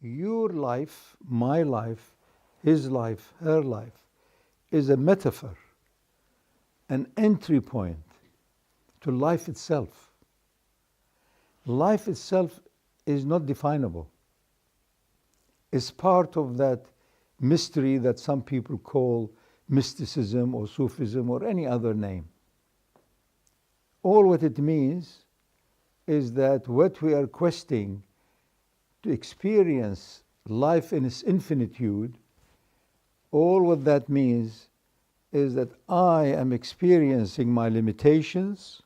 Your life, my life, his life, her life, is a metaphor, an entry point to life itself. Life itself is not definable. It's part of that mystery that some people call mysticism or Sufism or any other name. All what it means is that what we are questing to experience life in its infinitude, all what that means is that I am experiencing my limitations,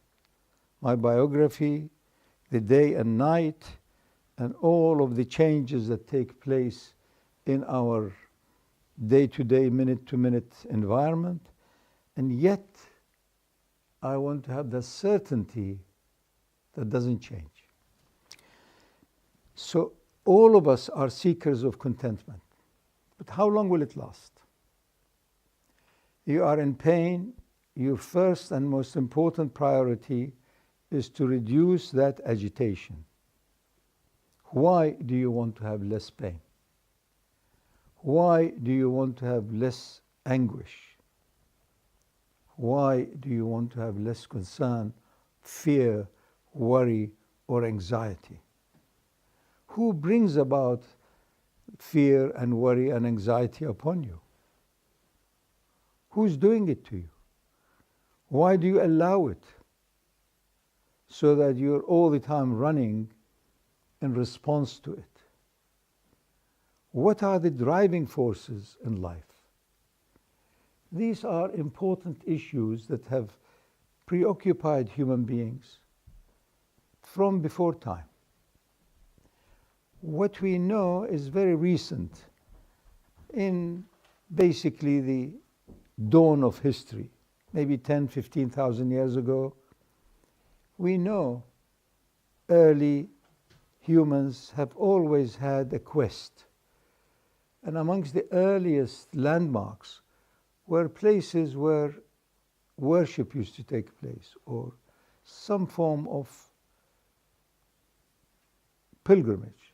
my biography, the day and night, and all of the changes that take place in our day-to-day, minute-to-minute environment. And yet, I want to have the certainty that doesn't change. So all of us are seekers of contentment. But how long will it last? You are in pain. Your first and most important priority is to reduce that agitation. Why do you want to have less pain? Why do you want to have less anguish? Why do you want to have less concern, fear, worry, or anxiety? Who brings about fear and worry and anxiety upon you? Who's doing it to you? Why do you allow it? So that you're all the time running in response to it. What are the driving forces in life? These are important issues that have preoccupied human beings from before time. What we know is very recent, in basically the dawn of history, maybe 10, 15,000 years ago. We know early humans have always had a quest. And amongst the earliest landmarks were places where worship used to take place, or some form of pilgrimage.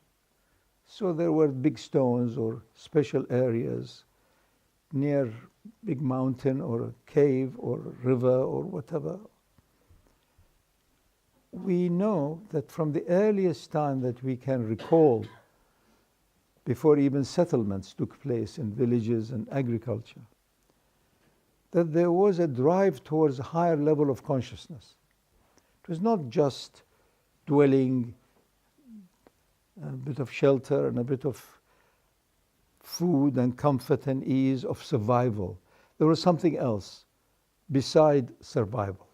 So there were big stones or special areas near big mountain or a cave or a river or whatever. We know that from the earliest time that we can recall, before even settlements took place in villages and agriculture, that there was a drive towards a higher level of consciousness. It was not just dwelling, a bit of shelter and a bit of food and comfort and ease of survival. There was something else beside survival.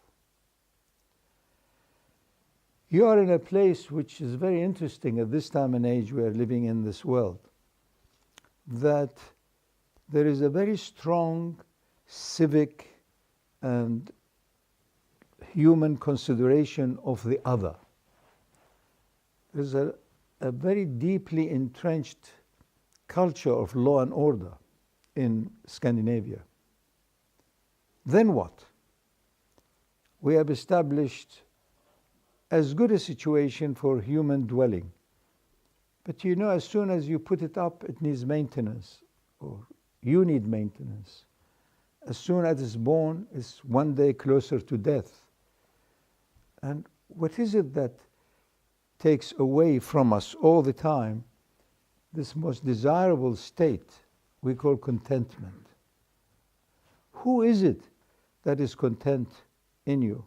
You are in a place which is very interesting at this time and age we are living in this world, that there is a very strong civic and human consideration of the other. There's a very deeply entrenched culture of law and order in Scandinavia. Then what? We have established as good a situation for human dwelling. But you know, as soon as you put it up, it needs maintenance, or you need maintenance. As soon as it's born, it's one day closer to death. And what is it that takes away from us all the time this most desirable state we call contentment? Who is it that is content in you?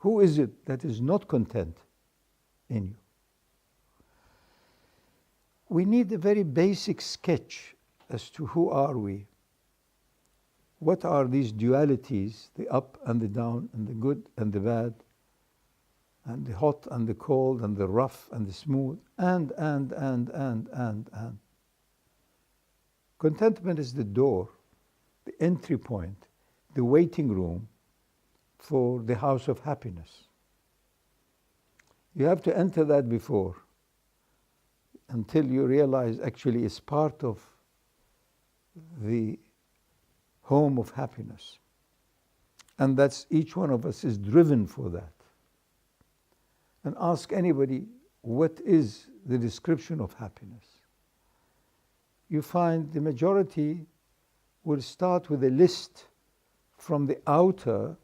Who is it that is not content in you? We need a very basic sketch as to who are we. What are these dualities, the up and the down, and the good and the bad, and the hot and the cold, and the rough and the smooth, and. Contentment is the door, the entry point, the waiting room for the house of happiness. You have to enter that before, until you realize actually it's part of the home of happiness. And that's each one of us is driven for that. And ask anybody, what is the description of happiness. You find the majority will start with a list from the outer,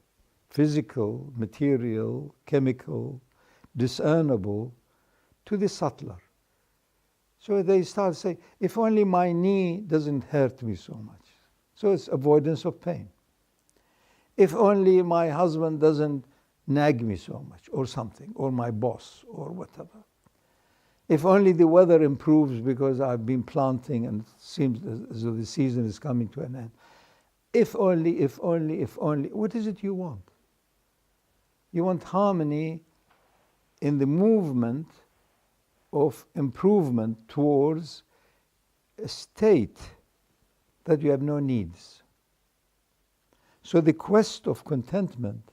physical, material, chemical, discernible, to the subtler. So they start saying, if only my knee doesn't hurt me so much. So it's avoidance of pain. If only my husband doesn't nag me so much, or something, or my boss, or whatever. If only the weather improves because I've been planting and it seems as though the season is coming to an end. If only, if only, if only. What is it you want? You want harmony in the movement of improvement towards a state that you have no needs. So the quest of contentment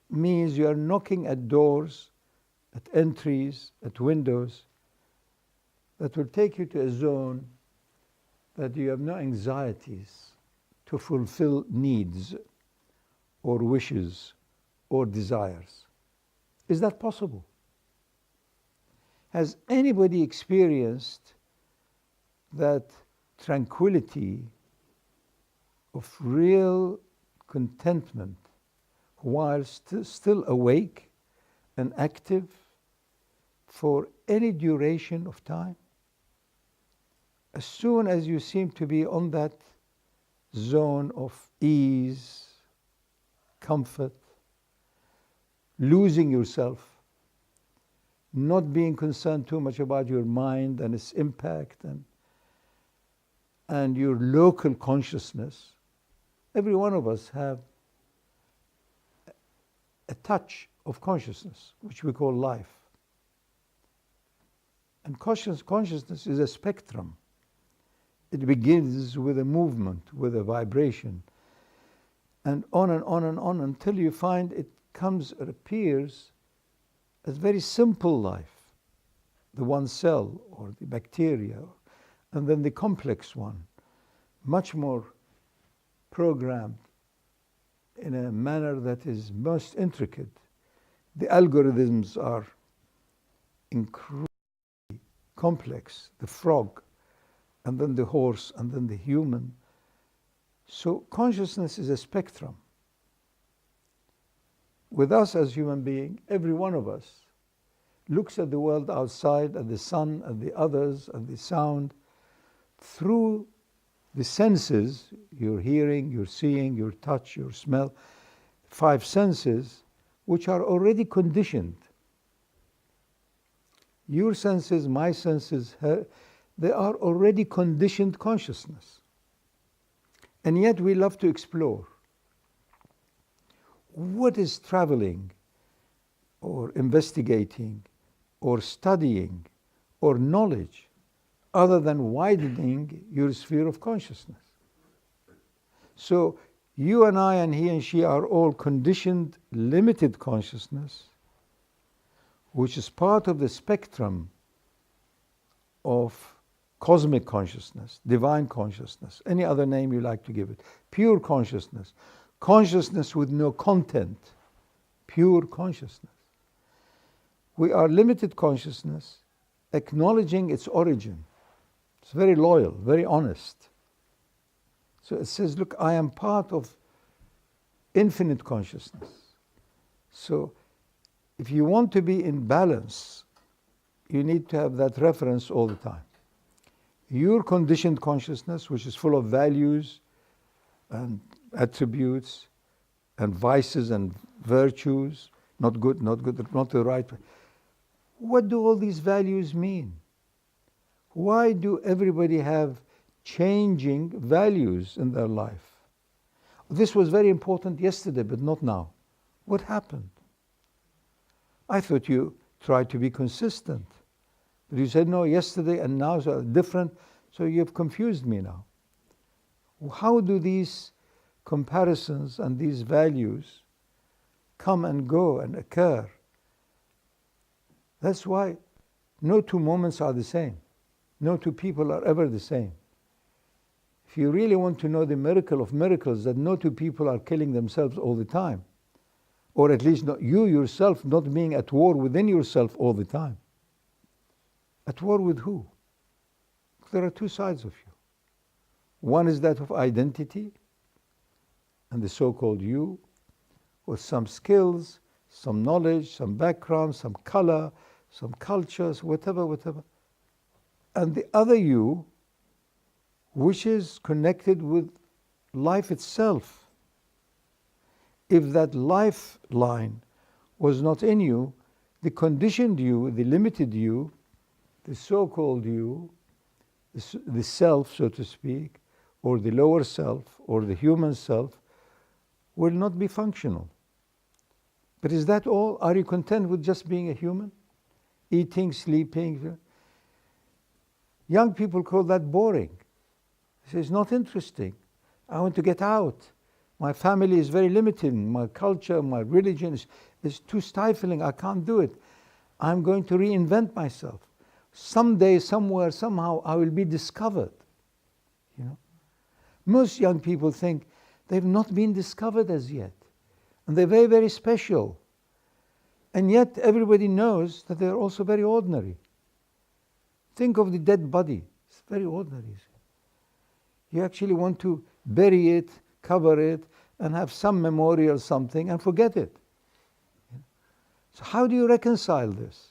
means you are knocking at doors, at entries, at windows that will take you to a zone that you have no anxieties to fulfill needs or wishes or desires. Is that possible? Has anybody experienced that tranquility of real contentment while still awake and active for any duration of time? As soon as you seem to be on that zone of ease, comfort, losing yourself, not being concerned too much about your mind and its impact and your local consciousness. Every one of us have a touch of consciousness, which we call life. And consciousness is a spectrum. It begins with a movement, with a vibration, and on and on and on until you find it appears as very simple life, the one cell or the bacteria, and then the complex one, much more programmed in a manner that is most intricate. The algorithms are incredibly complex, the frog, and then the horse, and then the human. So consciousness is a spectrum. With us as human beings, every one of us looks at the world outside, at the sun, at the others, at the sound, through the senses, your hearing, your seeing, your touch, your smell, 5 senses, which are already conditioned. Your senses, my senses, they are already conditioned consciousness. And yet we love to explore. What is traveling or investigating or studying or knowledge other than widening your sphere of consciousness? So you and I and he and she are all conditioned, limited consciousness, which is part of the spectrum of cosmic consciousness, divine consciousness, any other name you like to give it, pure consciousness, consciousness with no content, pure consciousness. We are limited consciousness, acknowledging its origin. It's very loyal, very honest. So it says, look, I am part of infinite consciousness. So if you want to be in balance, you need to have that reference all the time. Your conditioned consciousness, which is full of values and attributes and vices and virtues, not good, not the right way. What do all these values mean? Why do everybody have changing values in their life? This was very important yesterday, but not now. What happened? I thought you tried to be consistent. But you said, no, yesterday and now are different, so you've confused me now. How do these comparisons and these values come and go and occur? That's why no 2 moments are the same. No 2 people are ever the same. If you really want to know the miracle of miracles, that no 2 people are killing themselves all the time, or at least not, you yourself not being at war within yourself all the time. At war with who? There are two sides of you. One is that of identity and the so-called you, with some skills, some knowledge, some background, some color, some cultures, whatever. And the other you, which is connected with life itself. If that lifeline was not in you, the conditioned you, the limited you, the so-called you, the self, so to speak, or the lower self, or the human self, will not be functional. But is that all? Are you content with just being a human? Eating, sleeping? Young people call that boring. They say, it's not interesting. I want to get out. My family is very limiting. My culture, my religion is too stifling. I can't do it. I'm going to reinvent myself. Someday, somewhere, somehow, I will be discovered. You know? Most young people think they've not been discovered as yet. And they're very, very special. And yet everybody knows that they're also very ordinary. Think of the dead body. It's very ordinary. You actually want to bury it, cover it, and have some memorial something and forget it. So how do you reconcile this?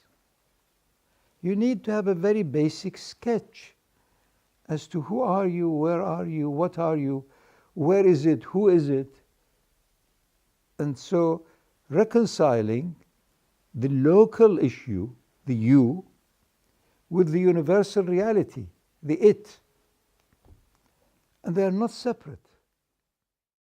You need to have a very basic sketch as to who are you, where are you, what are you, where is it, who is it. And so reconciling the local issue, the you, with the universal reality, the it. And they are not separate.